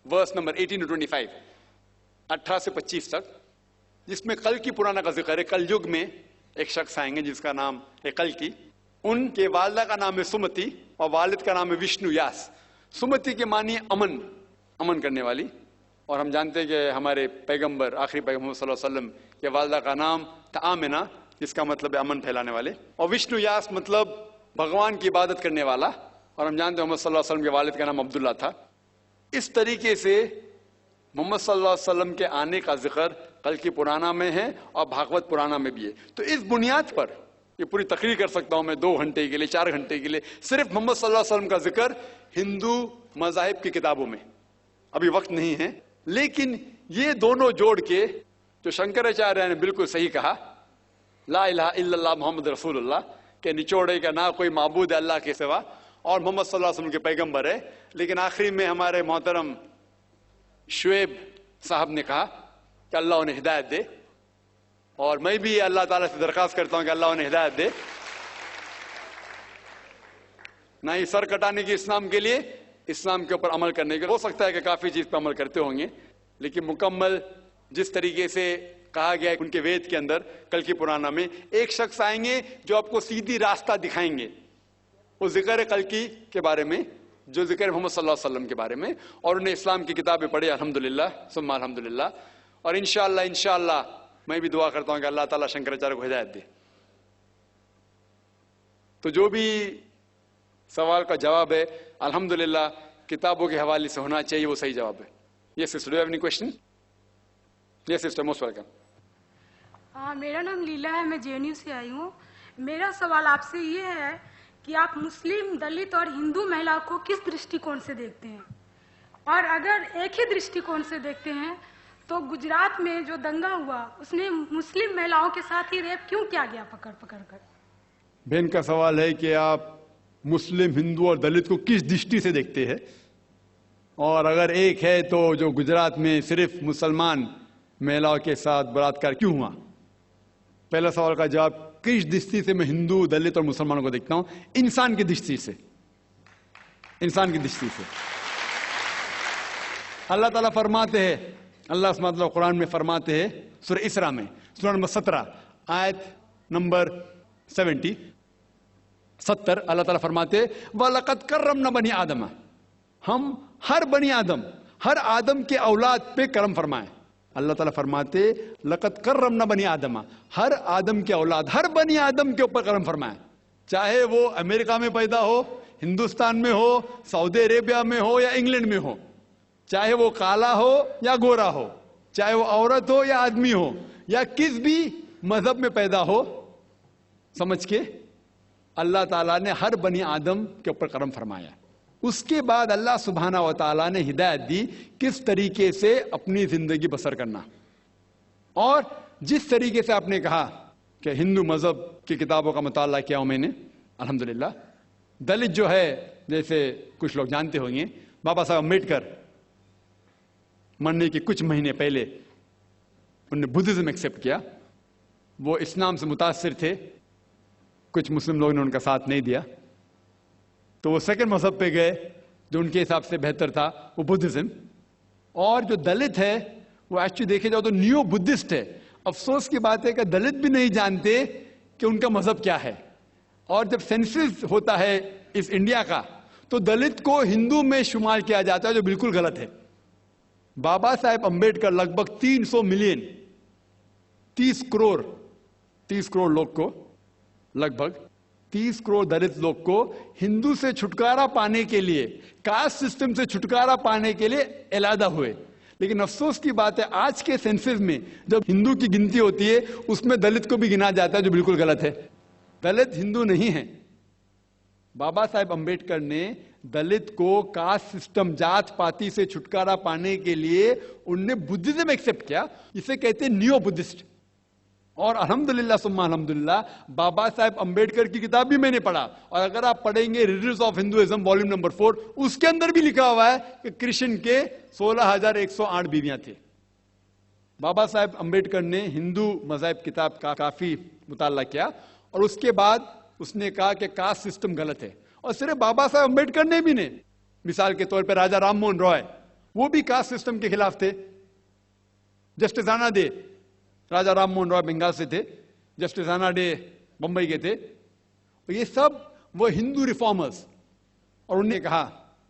verse number 18 to 25, 18 से 25 तक, जिसमें कल की पुराना का जिक्र है। कल युग में एक शख्स आएंगे जिसका नाम है कल की। उनके वालिदा का नाम है सुमति और वालिद का नाम है विष्णु यास। सुमति के मानी अमन, अमन करने वाली। और हम जानते हैं कि हमारे पैगंबर, आखिरी पैगंबर सल्लल्लाहु अलैहि वसल्लम के वालिदा का नाम था आमिना, जिसका मतलब है अमन फैलाने वाले। और विष्णु यास मतलब भगवान की इबादत करने वाला। और हम जानते हैं मोहम्मद सल्लल्लाहु अलैहि वसल्लम के वालिद का नाम अब्दुल्ला था। इस तरीके से मोहम्मद सल्लल्लाहु अलैहि वसल्लम के आने का जिक्र कल की पुराना में है और भागवत पुराना में भी है। तो इस बुनियाद पर ये पूरी तकरीर कर सकता हूं मैं 2 घंटे के लिए, 4 घंटे के लिए, सिर्फ मोहम्मद सल्लल्लाहु अलैहि वसल्लम का जिक्र हिंदू मज़ाहिब की किताबों में। अभी वक्त नहीं है, लेकिन ये दोनों जोड़ के जो शंकराचार्य ने बिल्कुल सही कहा, ला इलाहा इल्लल्लाह मोहम्मद रसूलुल्लाह, के निचोड़े का ना कोई माबूद है अल्लाह के सिवा और मोहम्मद सल्लल्लाहु अलैहि वसल्लम के पैगंबर है। लेकिन आखिरी में हमारे मोहतरम शुएब साहब ने कहा कि अल्लाह उन्हें हिदायत दे, और मैं भी अल्लाह ताला से दरखास्त करता हूं कि अल्लाह उन्हें हिदायत दे। ना ही सर कटाने की इस्लाम के लिए, इस्लाम के ऊपर अमल करने के। हो सकता है कि काफी चीज पर अमल करते होंगे, लेकिन मुकम्मल जिस तरीके से कहा गया है उनके वेद के अंदर कल की पुराना में, एक शख्स आएंगे जो आपको सीधी रास्ता दिखाएंगे। वो जिक्र है कल की के बारे में, जो जिक्र है मोहम्मद सल्लल्लाहु अलैहि वसल्लम के बारे में, और उन्हें इस्लाम की किताबें पढ़ी अल्हम्दुलिल्लाह सुम्मा अल्हम्दुलिल्लाह। और इंशाअल्लाह मैं भी दुआ करता हूं कि अल्लाह ताला शंकराचार्य को हिदायत दे। तो जो भी सवाल का जवाब है अल्हम्दुलिल्लाह किताबों के हवाले से होना चाहिए, वो सही जवाब है। Yes sister, do you have any question? Yes sister, most welcome. हाँ, मेरा नाम लीला है, मैं जेएनयू से आई हूँ। मेरा सवाल आपसे ये है कि आप मुस्लिम, दलित और हिंदू महिला को किस दृष्टिकोण से देखते हैं? और अगर एक ही दृष्टिकोण से देखते हैं तो गुजरात में जो दंगा हुआ उसने मुस्लिम महिलाओं के साथ ही रेप क्यों किया गया पकड़ कर? बहन का सवाल है कि आप मुस्लिम, हिंदू और दलित को किस दृष्टि से देखते हैं, और अगर एक है तो जो गुजरात में सिर्फ मुसलमान महिलाओं के साथ बलात्कार क्यों हुआ? पहला सवाल का जवाब, किस दृष्टि से मैं हिंदू, दलित और मुसलमानों को देखता हूं? इंसान की दृष्टि से, इंसान की दृष्टि से। अल्लाह ताला फरमाते हैं, अल्लाह मतलब कुरान में फरमाते हैं सूरह इसरा में, सूरह नंबर 17 आयत नंबर 70, अल्लाह ताला फरमाते वलक़द कर्रमना बनी आदम, हम हर बनी आदम, हर आदम के औलाद पे करम फरमाए। अल्लाह ताला फरमाते लक़द कर्रमना बनी आदम, हर आदम के औलाद, हर बनी आदम के ऊपर करम फरमाए। चाहे वो अमेरिका में पैदा हो, हिंदुस्तान में हो, सऊदी अरेबिया में हो या इंग्लैंड में हो, चाहे वो काला हो या गोरा हो, चाहे वो औरत हो या आदमी हो, या किस भी मजहब में पैदा हो, समझ के अल्लाह ताला ने हर बनी आदम के ऊपर करम फरमाया। उसके बाद अल्लाह सुब्हाना व तआला ने हिदायत दी किस तरीके से अपनी जिंदगी बसर करना। और जिस तरीके से आपने कहा कि हिंदू मजहब की किताबों का मुताला किया हूं मैंने, अल्हम्दुलिल्लाह। दलित जो है, जैसे कुछ लोग जानते होंगे, बाबा साहब अम्बेडकर मरने के कुछ महीने पहले उन्होंने बुद्धिज्म एक्सेप्ट किया। वो इस्लाम से मुतासिर थे, कुछ मुस्लिम लोगों ने उनका साथ नहीं दिया, तो वो सेकंड मजहब पे गए जो उनके हिसाब से बेहतर था, वो बुद्धिज्म। और जो दलित है वो एक्चुअली देखे जाओ तो न्यू बुद्धिस्ट है। अफसोस की बात है कि दलित भी नहीं जानते कि उनका मजहब क्या है। और जब सेंसस होता है इस इंडिया का, तो दलित को हिंदू में शुमार किया जाता है, जो बिल्कुल गलत है। बाबा साहेब अंबेडकर लगभग 300 मिलियन, 30 करोड़ लोग को, लगभग 30 करोड़ दलित लोग को हिंदू से छुटकारा पाने के लिए, कास्ट सिस्टम से छुटकारा पाने के लिए अलहदा हुए। लेकिन अफसोस की बात है आज के सेंसस में जब हिंदू की गिनती होती है उसमें दलित को भी गिना जाता है, जो बिल्कुल गलत है। दलित हिंदू नहीं है। बाबा साहेब अंबेडकर ने दलित को कास्ट सिस्टम, जात पाती से छुटकारा पाने के लिए उनने बुद्धिज्म एक्सेप्ट किया। इसे कहते हैं नियो बुद्धिस्ट। और अल्हम्दुलिल्लाह सुम्मा अल्हम्दुलिल्लाह बाबा साहेब अंबेडकर की किताब भी मैंने पढ़ा, और अगर आप पढ़ेंगे religions of Hinduism volume number 4, उसके अंदर भी लिखा हुआ है कि कृष्ण के 16,108 बीवियां थी। बाबा साहेब अंबेडकर ने हिंदू मजहब किताब का काफी मुताला किया, और उसके बाद उसने कहा कि कास्ट सिस्टम गलत है। और सिर्फ बाबा साहेब अंबेडकर ने भी नहीं, मिसाल के तौर पर राजा राम मोहन रॉय, वो भी कास्ट सिस्टम के खिलाफ थे। जस्टिस आना डे, राजा राम मोहन रॉय बंगाल से थे, जस्टिस आना डे बंबई के थे। ये सब वो हिंदू रिफॉर्मर्स, और उन्होंने कहा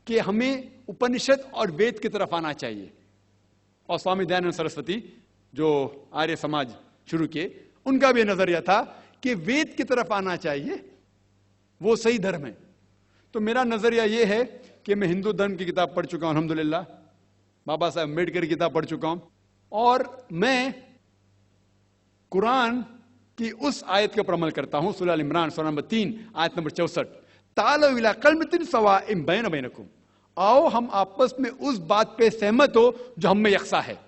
कि हमें उपनिषद और वेद की तरफ आना चाहिए। और स्वामी दयानंद सरस्वती जो आर्य समाज शुरू किए, उनका भी नजरिया था कि वेद की तरफ आना चाहिए, वो सही धर्म है। तो मेरा नजरिया यह है कि मैं हिंदू धर्म की किताब पढ़ चुका हूं अल्हम्दुलिल्लाह, बाबा साहब अम्बेडकर की किताब पढ़ चुका हूं, और मैं कुरान की उस आयत के ऊपर अमल करता हूं, सूरह इमरान सूरह नंबर 3 आयत नंबर 64, तालो इला कलमतिन सवाइम बैन बैनकुम, आओ हम आपस में उस बात पे सहमत हो जो हम में यकसा है,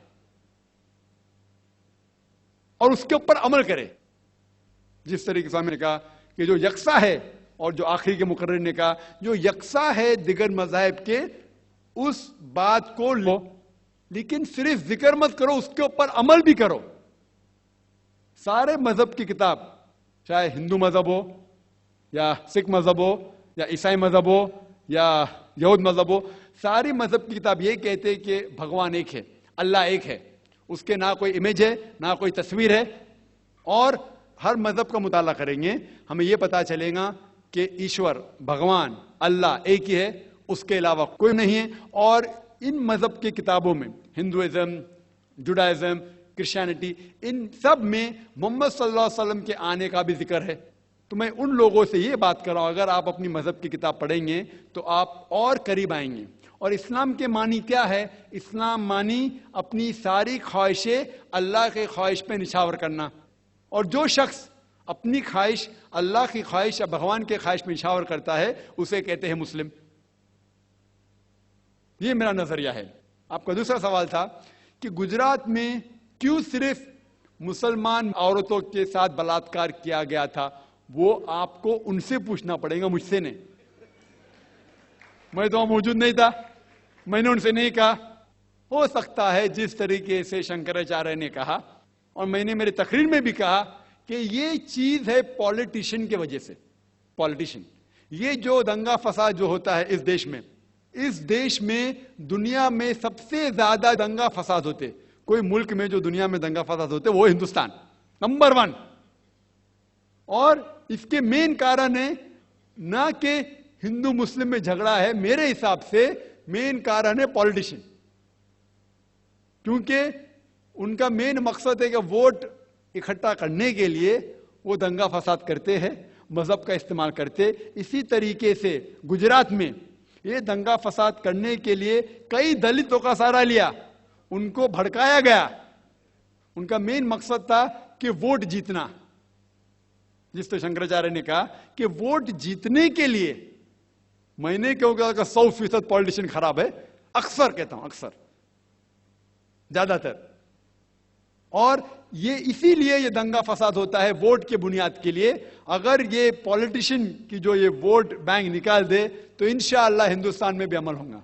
और उसके ऊपर अमल करें। जिस तरीके से स्वामी ने कहा कि जो यकसा है, और जो आखिरी के मुकर्रर ने कहा जो यकसा है दिगर मज़ाहिब के, उस बात को लो, लेकिन सिर्फ जिक्र मत करो, उसके ऊपर अमल भी करो। सारे मजहब की किताब, चाहे हिंदू मजहब हो या सिख मजहब हो या ईसाई मजहब हो या यहूद मजहब हो, सारी मजहब की किताब ये कहते हैं कि भगवान एक है, अल्लाह एक है, उसके ना कोई इमेज है ना कोई तस्वीर है। और हर मजहब का मुताला करेंगे, हमें यह पता चलेगा कि ईश्वर भगवान अल्लाह एक ही है, उसके अलावा कोई नहीं है। और इन मजहब की किताबों में हिंदुइज्म, जुडाइज्म, क्रिश्चियनिटी, इन सब में मोहम्मद सल्लल्लाहु अलैहि वसल्लम के आने का भी जिक्र है। तो मैं उन लोगों से ये बात कर रहा हूं, अगर आप अपनी मजहब की किताब पढ़ेंगे तो आप और करीब आएंगे। और इस्लाम के मानी क्या है? इस्लाम मानी अपनी सारी ख्वाहिशें अल्लाह के ख्वाहिश पे निछावर करना, और जो शख्स अपनी ख्वाहिश अल्लाह की ख्वाहिश या भगवान के ख्वाहिश में निछावर करता है उसे कहते हैं मुस्लिम। ये मेरा नजरिया है। आपका दूसरा सवाल था कि गुजरात में क्यों सिर्फ मुसलमान औरतों के साथ बलात्कार किया गया था, वो आपको उनसे पूछना पड़ेगा, मुझसे नहीं। मैं तो मौजूद नहीं था, मैंने उनसे नहीं कहा। हो सकता है जिस तरीके से शंकराचार्य ने कहा, और मैंने मेरे तकरीर में भी कहा कि ये चीज है पॉलिटिशियन की वजह से। पॉलिटिशियन, ये जो दंगा फसाद जो होता है इस देश में दुनिया में सबसे ज्यादा दंगा फसाद होते, कोई मुल्क में जो दुनिया में दंगा फसाद होते वो हिंदुस्तान नंबर 1। और इसके मेन कारण है ना कि हिंदू मुस्लिम में झगड़ा है, मेरे हिसाब से मेन कारण है पॉलिटिशियन, क्योंकि उनका मेन मकसद है कि वोट इकट्ठा करने के लिए वो दंगा फसाद करते हैं, मजहब का इस्तेमाल करते। इसी तरीके से गुजरात में ये दंगा फसाद करने के लिए कई दलितों का सहारा लिया, उनको भड़काया गया। उनका मेन मकसद था कि वोट जीतना। जिस तो शंकराचार्य ने कहा कि वोट जीतने के लिए, मैंने क्यों कहा कि 100% पॉलिटिशियन खराब है, अक्सर कहता हूं, अक्सर, ज्यादातर। और ये इसीलिए ये दंगा फसाद होता है वोट के बुनियाद के लिए। अगर ये पॉलिटिशियन की जो ये वोट बैंक निकाल दे तो इंशाअल्लाह हिंदुस्तान में भी अमल होगा।